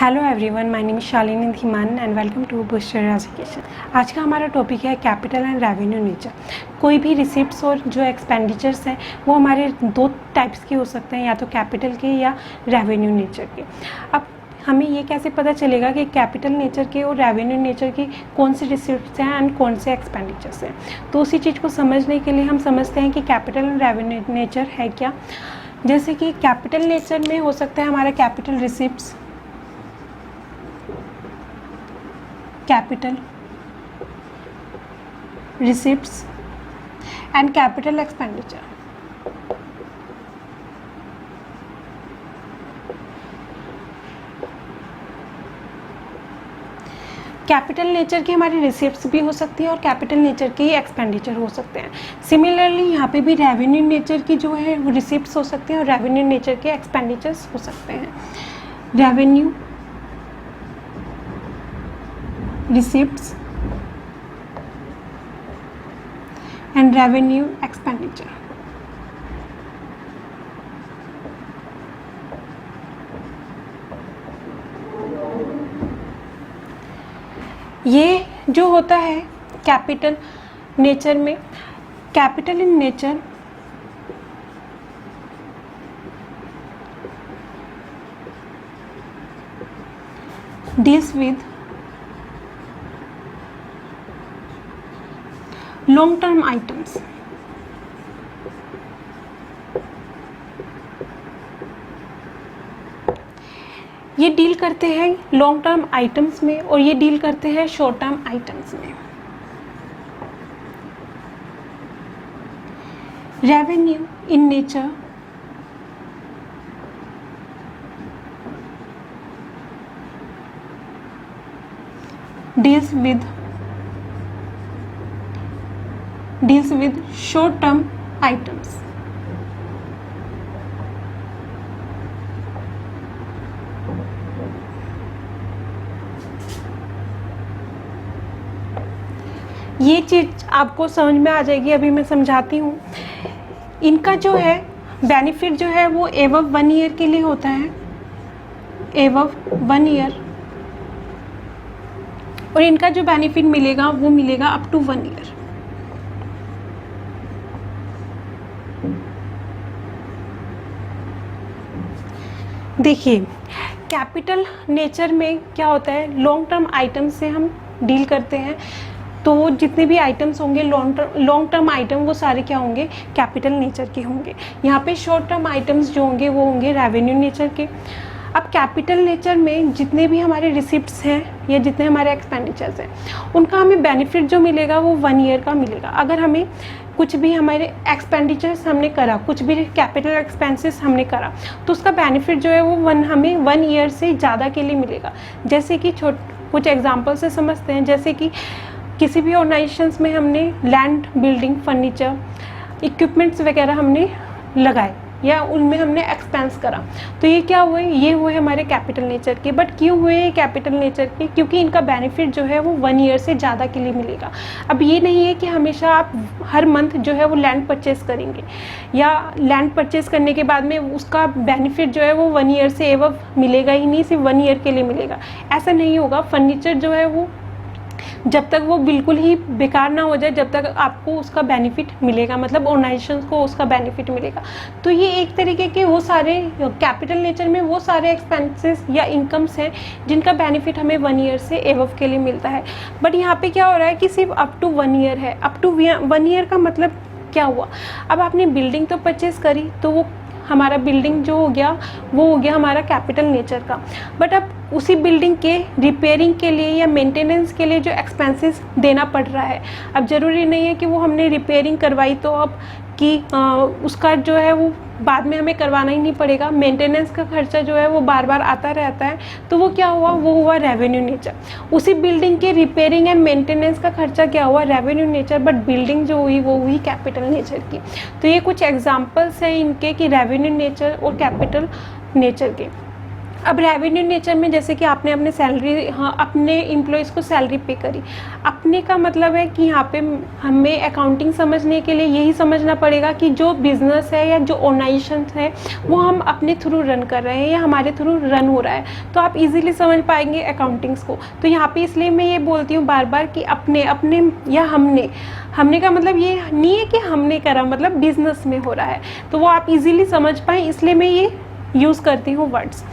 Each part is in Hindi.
Hello everyone, my name is Shalini Dhiman and welcome to booster education. आज का हमारा टॉपिक है कैपिटल एंड रेवेन्यू नेचर। कोई भी रिसिप्ट्स और जो एक्सपेंडिचर्स हैं वो हमारे दो टाइप्स के हो सकते हैं, या तो कैपिटल के या रेवेन्यू नेचर के। अब हमें ये कैसे पता चलेगा कि कैपिटल नेचर के और रेवेन्यू नेचर की कौन सी रिसिप्ट्स हैं एंड कौन से एक्सपेंडिचर्स हैं? तो उसी चीज़ को समझने के लिए हम समझते हैं कि कैपिटल एंड रेवेन्यू नेचर है क्या। जैसे कि कैपिटल नेचर में हो सकता है हमारा capital receipts, capital receipts and capital expenditure. Capital nature की हमारी रिसिप्ट्स भी हो सकती है और कैपिटल नेचर के एक्सपेंडिचर हो सकते हैं। सिमिलरली यहाँ पे भी रेवेन्यू नेचर की जो है वो रिसिप्ट्स हो सकते हैं और रेवेन्यू नेचर के एक्सपेंडिचर्स हो सकते हैं। Revenue receipts and revenue expenditure. ये जो होता है कैपिटल नेचर में, capital in nature deals with long term items. ये डील करते हैं लॉन्ग टर्म आइटम्स में और ये डील करते हैं शॉर्ट टर्म आइटम्स में। Revenue in nature deals with short term items। ये चीज आपको समझ में आ जाएगी, अभी मैं समझाती हूँ। इनका जो है बेनिफिट जो है वो एबव 1 ईयर के लिए होता है, एबव 1 ईयर, और इनका जो बेनिफिट मिलेगा वो मिलेगा अप टू 1 ईयर। देखिए कैपिटल नेचर में क्या होता है, लॉन्ग टर्म आइटम से हम डील करते हैं। तो जितने भी आइटम्स होंगे लॉन्ग टर्म आइटम वो सारे क्या होंगे, कैपिटल नेचर के होंगे। यहाँ पे शॉर्ट टर्म आइटम्स जो होंगे वो होंगे रेवेन्यू नेचर के। अब कैपिटल नेचर में जितने भी हमारे रिसिप्ट्स हैं या जितने हमारे एक्सपेंडिचर्स हैं उनका हमें बेनिफिट जो मिलेगा वो 1 ईयर का मिलेगा। अगर हमें कुछ भी हमारे एक्सपेंडिचर्स हमने करा, कुछ भी कैपिटल एक्सपेंसेस हमने करा, तो उसका बेनिफिट जो है वो हमें 1 ईयर से ज़्यादा के लिए मिलेगा। जैसे कि कुछ एग्जांपल से समझते हैं। जैसे कि किसी भी ऑर्गेनाइजेशंस में हमने लैंड, बिल्डिंग, फर्नीचर, इक्विपमेंट्स वगैरह हमने लगाए या उनमें हमने एक्सपेंस करा, तो ये क्या हुए, ये हुए हमारे कैपिटल नेचर के। बट क्यों हुए कैपिटल नेचर के? क्योंकि इनका बेनिफिट जो है वो 1 ईयर से ज़्यादा के लिए मिलेगा। अब ये नहीं है कि हमेशा आप हर मंथ जो है वो लैंड परचेस करेंगे या लैंड परचेस करने के बाद में उसका बेनिफिट जो है वो 1 ईयर से एबव मिलेगा ही नहीं, सिर्फ 1 ईयर के लिए मिलेगा, ऐसा नहीं होगा। फर्नीचर जो है वो जब तक वो बिल्कुल ही बेकार ना हो जाए, जब तक आपको उसका बेनिफिट मिलेगा, मतलब ऑर्गेनाइजेशंस को उसका बेनिफिट मिलेगा। तो ये एक तरीके के वो सारे कैपिटल नेचर में वो सारे एक्सपेंसेस या इनकम्स हैं जिनका बेनिफिट हमें 1 ईयर से एबव के लिए मिलता है। बट यहाँ पे क्या हो रहा है कि सिर्फ अप टू 1 ईयर है। अप टू 1 ईयर का मतलब क्या हुआ? अब आपने बिल्डिंग तो परचेज करी, तो वो हमारा बिल्डिंग जो हो गया वो हो गया हमारा कैपिटल नेचर का। बट अब उसी बिल्डिंग के रिपेयरिंग के लिए या मेंटेनेंस के लिए जो एक्सपेंसेस देना पड़ रहा है, अब ज़रूरी नहीं है कि वो हमने रिपेयरिंग करवाई तो अब कि उसका जो है वो बाद में हमें करवाना ही नहीं पड़ेगा। मेंटेनेंस का खर्चा जो है वो बार बार आता रहता है, तो वो क्या हुआ, वो हुआ रेवेन्यू नेचर। उसी बिल्डिंग के रिपेयरिंग एंड मेंटेनेंस का खर्चा क्या हुआ, रेवेन्यू नेचर, बट बिल्डिंग जो हुई वो हुई कैपिटल नेचर की। तो ये कुछ एग्जांपल्स हैं इनके कि रेवेन्यू नेचर और कैपिटल नेचर के। अब रेवेन्यू नेचर में जैसे कि आपने अपने सैलरी, हाँ, अपने एम्प्लॉयज़ को सैलरी पे करी। अपने का मतलब है कि यहाँ पे हमें अकाउंटिंग समझने के लिए यही समझना पड़ेगा कि जो बिजनेस है या जो ऑर्गेनाइजेशन है वो हम अपने थ्रू रन कर रहे हैं या हमारे थ्रू रन हो रहा है, तो आप इजीली समझ पाएंगे अकाउंटिंग्स को। तो यहाँ पे इसलिए मैं ये बोलती हूँ बार बार कि अपने अपने या हमने का मतलब ये नहीं है कि हमने करा, मतलब बिजनेस में हो रहा है, तो वो आप इजीली समझ पाएँ, इसलिए मैं ये यूज़ करती हूँ वर्ड्स।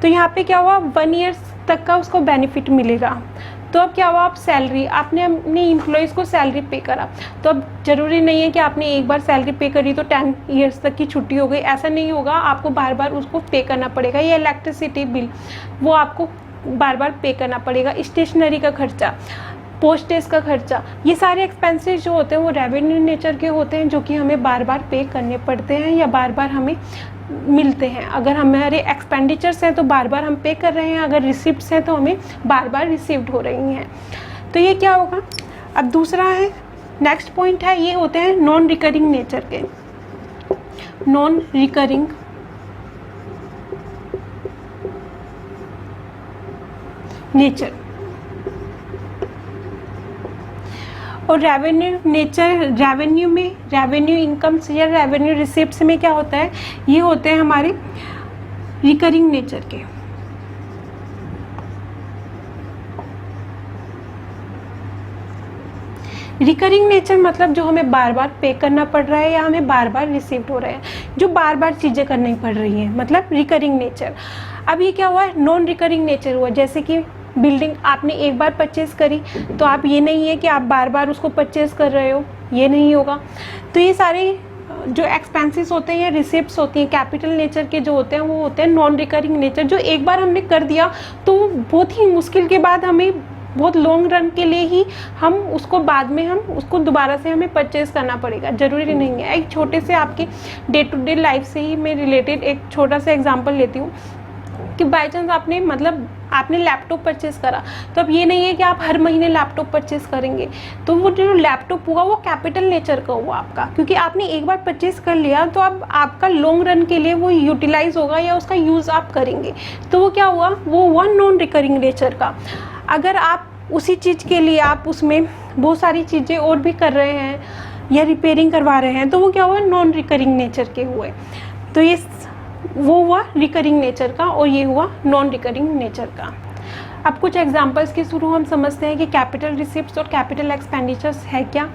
तो यहाँ पे क्या हुआ, 1 ईयर तक का उसको बेनिफिट मिलेगा। तो अब क्या हुआ, आप सैलरी, आपने अपने एम्प्लॉयज़ को सैलरी पे करा, तो अब ज़रूरी नहीं है कि आपने एक बार सैलरी पे करी तो 10 ईयर्स तक की छुट्टी हो गई, ऐसा नहीं होगा। आपको बार बार उसको पे करना पड़ेगा। ये इलेक्ट्रिसिटी बिल वो आपको बार बार पे करना पड़ेगा। स्टेशनरी का खर्चा, पोस्टेज का खर्चा, ये सारे एक्सपेंसेस जो होते हैं वो रेवेन्यू नेचर के होते हैं, जो कि हमें बार बार पे करने पड़ते हैं या बार बार हमें मिलते हैं। अगर हमारे एक्सपेंडिचर्स हैं तो बार बार हम पे कर रहे हैं, अगर रिसिप्ट्स हैं तो हमें बार बार रिसीव्ड हो रही हैं। तो ये क्या होगा। अब दूसरा है, नेक्स्ट पॉइंट है, ये होते हैं नॉन रिकरिंग नेचर के। नॉन रिकरिंग नेचर और रेवेन्यू नेचर, रेवेन्यू में, रेवेन्यू इनकम्स या रेवेन्यू रिसिप्ट्स में क्या होता है, ये होते हैं हमारे रिकरिंग नेचर के। रिकरिंग नेचर मतलब जो हमें बार बार पे करना पड़ रहा है या हमें बार बार रिसीव्ड हो रहा है, जो बार बार चीज़ें करनी पड़ रही हैं, मतलब रिकरिंग नेचर। अब ये क्या हुआ, नॉन रिकरिंग नेचर हुआ। जैसे कि बिल्डिंग आपने एक बार परचेज़ करी, तो आप ये नहीं है कि आप बार बार उसको परचेज़ कर रहे हो, ये नहीं होगा। तो ये सारे जो एक्सपेंसेस होते हैं या रिसिप्ट्स होती हैं कैपिटल नेचर के जो होते हैं, वो होते हैं नॉन रिकरिंग नेचर। जो एक बार हमने कर दिया तो बहुत ही मुश्किल के बाद हमें बहुत लॉन्ग रन के लिए ही हम उसको बाद में हम उसको दोबारा से हमें परचेज़ करना पड़ेगा, ज़रूरी नहीं है। एक छोटे से आपके डे टू डे लाइफ से ही मैं रिलेटेड एक छोटा सा एग्जांपल लेती हूँ कि बाई चांस आपने लैपटॉप परचेज़ करा, तो अब ये नहीं है कि आप हर महीने लैपटॉप परचेज़ करेंगे। तो वो जो लैपटॉप हुआ वो कैपिटल नेचर का हुआ आपका, क्योंकि आपने एक बार परचेज़ कर लिया, तो अब आपका लॉन्ग रन के लिए वो यूटिलाइज होगा या उसका यूज़ आप करेंगे। तो वो क्या हुआ, वो हुआ नॉन रिकरिंग नेचर का। अगर आप उसी चीज़ के लिए आप उसमें बहुत सारी चीज़ें और भी कर रहे हैं या रिपेयरिंग करवा रहे हैं, तो वो क्या हुआ, नॉन रिकरिंग नेचर के हुए। तो ये वो हुआ रिकरिंग नेचर का और ये हुआ नॉन रिकरिंग नेचर का। अब कुछ एग्जांपल्स के थ्रू हम समझते हैं कि कैपिटल रिसिप्ट्स और कैपिटल एक्सपेंडिचर्स है क्या,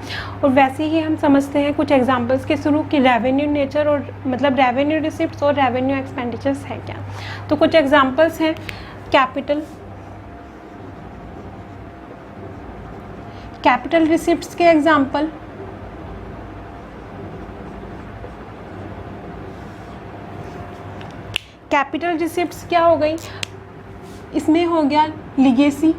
और वैसे ही हम समझते हैं कुछ एग्जांपल्स के थ्रू कि रेवेन्यू नेचर और मतलब रेवेन्यू रिसिप्ट्स और रेवेन्यू एक्सपेंडिचर्स है क्या। तो कुछ एग्जांपल्स हैं, कैपिटल रिसिप्ट्स के एग्जांपल, कैपिटल रिसिप्ट्स क्या हो गई, इसमें हो गया लीगेसी।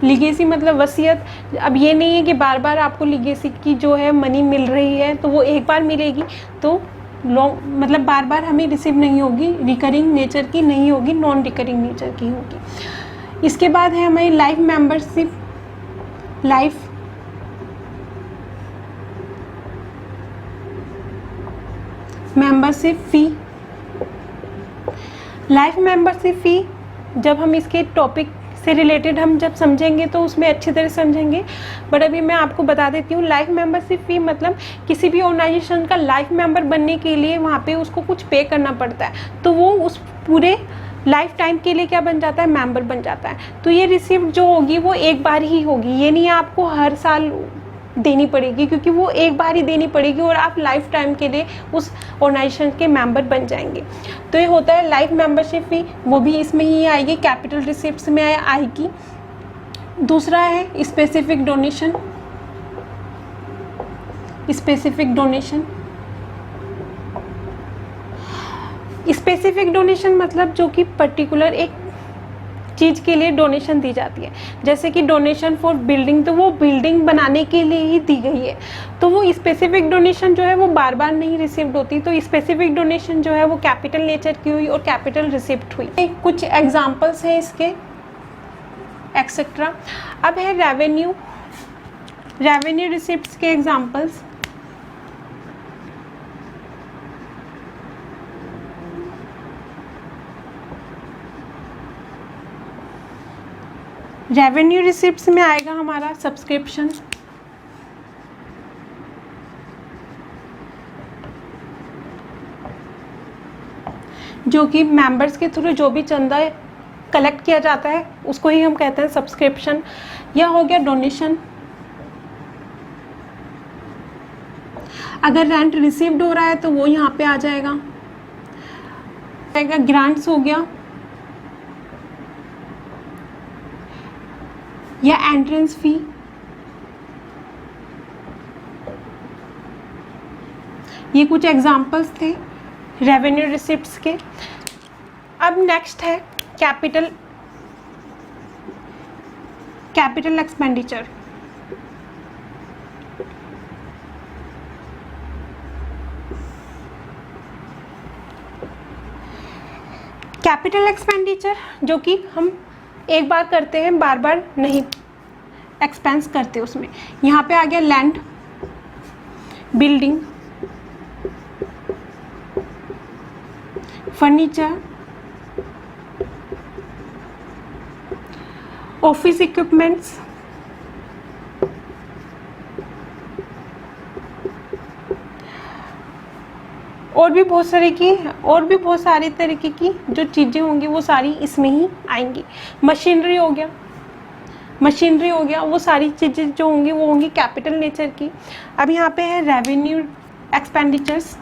लीगेसी मतलब वसीयत। अब ये नहीं है कि बार बार आपको लीगेसी की जो है मनी मिल रही है तो वो एक बार मिलेगी, तो लॉन्ग मतलब बार बार हमें रिसीव नहीं होगी, रिकरिंग नेचर की नहीं होगी, नॉन रिकरिंग नेचर की होगी। इसके बाद है हमारी लाइफ मेंबरशिप, लाइफ मेंबरशिप फ़ी। लाइफ मेंबरशिप फ़ी जब हम इसके टॉपिक से रिलेटेड हम जब समझेंगे तो उसमें अच्छी तरह समझेंगे, बट अभी मैं आपको बता देती हूँ। लाइफ मेंबरशिप फ़ी मतलब किसी भी ऑर्गेनाइजेशन का लाइफ मेंबर बनने के लिए वहाँ पे उसको कुछ पे करना पड़ता है, तो वो उस पूरे लाइफ टाइम के लिए क्या बन जाता है, मेंबर बन जाता है। तो ये रिसिप्ट जो होगी वो एक बार ही होगी, ये नहीं है आपको हर साल देनी पड़ेगी, क्योंकि वो एक बार ही देनी पड़ेगी और आप लाइफ टाइम के लिए उस ऑर्गेनाइजेशन के मेंबर बन जाएंगे। तो ये होता है लाइफ मेंबरशिप फ़ी, वो भी इसमें ही आएगी, कैपिटल रिसिप्ट्स में आएगी। दूसरा है specific donation. Specific donation, specific donation मतलब जो कि पर्टिकुलर एक चीज़ के लिए डोनेशन दी जाती है, जैसे कि डोनेशन फॉर बिल्डिंग, तो वो बिल्डिंग बनाने के लिए ही दी गई है, तो वो स्पेसिफिक डोनेशन जो है वो बार बार नहीं रिसीव्ड होती। तो स्पेसिफिक डोनेशन जो है वो कैपिटल नेचर की हुई और कैपिटल रिसिप्ट हुई। कुछ एग्जांपल्स हैं इसके एक्सेट्रा। अब है रेवेन्यू, रेवेन्यू रिसिप्ट्स के एग्जांपल्स। रेवेन्यू रिसिप्ट्स में आएगा हमारा सब्सक्रिप्शन, जो कि मेंबर्स के थ्रू जो भी चंदा कलेक्ट किया जाता है उसको ही हम कहते हैं सब्सक्रिप्शन। या हो गया डोनेशन, अगर रेंट रिसीव्ड हो रहा है तो वो यहाँ पे आ जाएगा। ग्रांट्स हो गया या एंट्रेंस फी, ये कुछ एग्जांपल्स थे रेवेन्यू रिसिप्ट्स के। अब नेक्स्ट है कैपिटल एक्सपेंडिचर। कैपिटल एक्सपेंडिचर जो कि हम एक बार करते हैं, बार बार नहीं एक्सपेंस करते उसमें। यहाँ पे आ गया land, building, furniture, office equipments, और भी बहुत सारी तरीके की जो चीज़ें होंगी वो सारी इसमें ही आएंगी। मशीनरी हो गया, वो सारी चीज़ें जो होंगी वो होंगी कैपिटल नेचर की। अब यहाँ पे है रेवेन्यू एक्सपेंडिचर्स,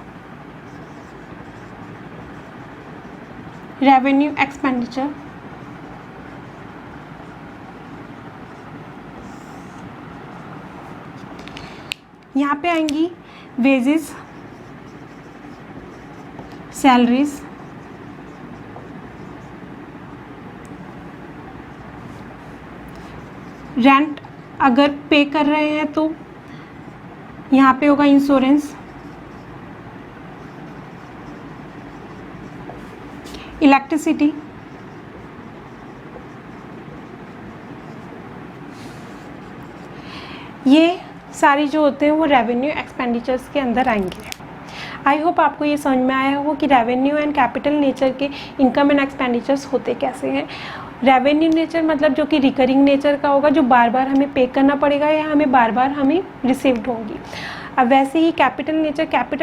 यहाँ पे आएंगी वेजेस, सैलरीज, रेंट अगर पे कर रहे हैं तो यहाँ पे होगा इंश्योरेंस, इलेक्ट्रिसिटी, ये सारी जो होते हैं वो रेवेन्यू एक्सपेंडिचर्स के अंदर आएंगे। आई होप आपको ये समझ में आया हो कि रेवेन्यू एंड कैपिटल नेचर के इनकम एंड एक्सपेंडिचर्स होते कैसे हैं। रेवेन्यू नेचर मतलब जो कि रिकरिंग नेचर का होगा, जो बार बार हमें पे करना पड़ेगा या हमें बार बार हमें रिसीव्ड होंगी। अब वैसे ही कैपिटल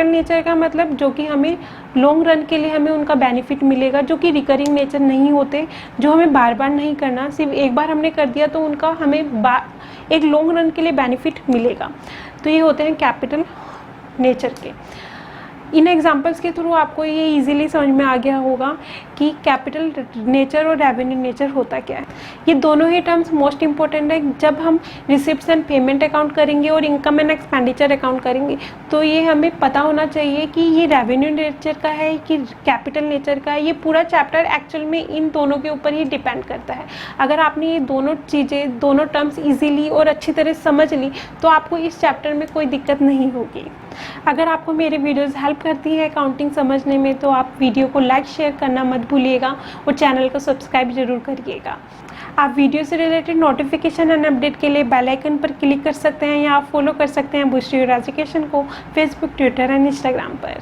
नेचर का मतलब जो कि हमें लॉन्ग रन के लिए हमें उनका बेनिफिट मिलेगा, जो कि रिकरिंग नेचर नहीं होते, जो हमें बार बार नहीं करना, सिर्फ एक बार हमने कर दिया तो उनका हमें एक लॉन्ग रन के लिए बेनिफिट मिलेगा। तो ये होते हैं कैपिटल नेचर के। इन एग्जांपल्स के थ्रू आपको ये इजीली समझ में आ गया होगा कि कैपिटल नेचर और रेवेन्यू नेचर होता क्या है। ये दोनों ही टर्म्स मोस्ट इंपॉर्टेंट है। जब हम रिसिप्ट्स एंड पेमेंट अकाउंट करेंगे और इनकम एंड एक्सपेंडिचर अकाउंट करेंगे तो ये हमें पता होना चाहिए कि ये रेवेन्यू नेचर का है कि कैपिटल नेचर का है। ये पूरा चैप्टर एक्चुअल में इन दोनों के ऊपर ही डिपेंड करता है। अगर आपने ये दोनों चीज़ें, दोनों टर्म्स ईजीली और अच्छी तरह समझ ली तो आपको इस चैप्टर में कोई दिक्कत नहीं होगी। अगर आपको मेरे वीडियोस हेल्प करती है अकाउंटिंग समझने में तो आप वीडियो को लाइक शेयर करना मत भूलिएगा और चैनल को सब्सक्राइब जरूर करिएगा। आप वीडियो से रिलेटेड नोटिफिकेशन एंड अपडेट के लिए बेल आइकन पर क्लिक कर सकते हैं या आप फॉलो कर सकते हैं बुशरी एजुकेशन को फेसबुक, ट्विटर एंड इंस्टाग्राम पर।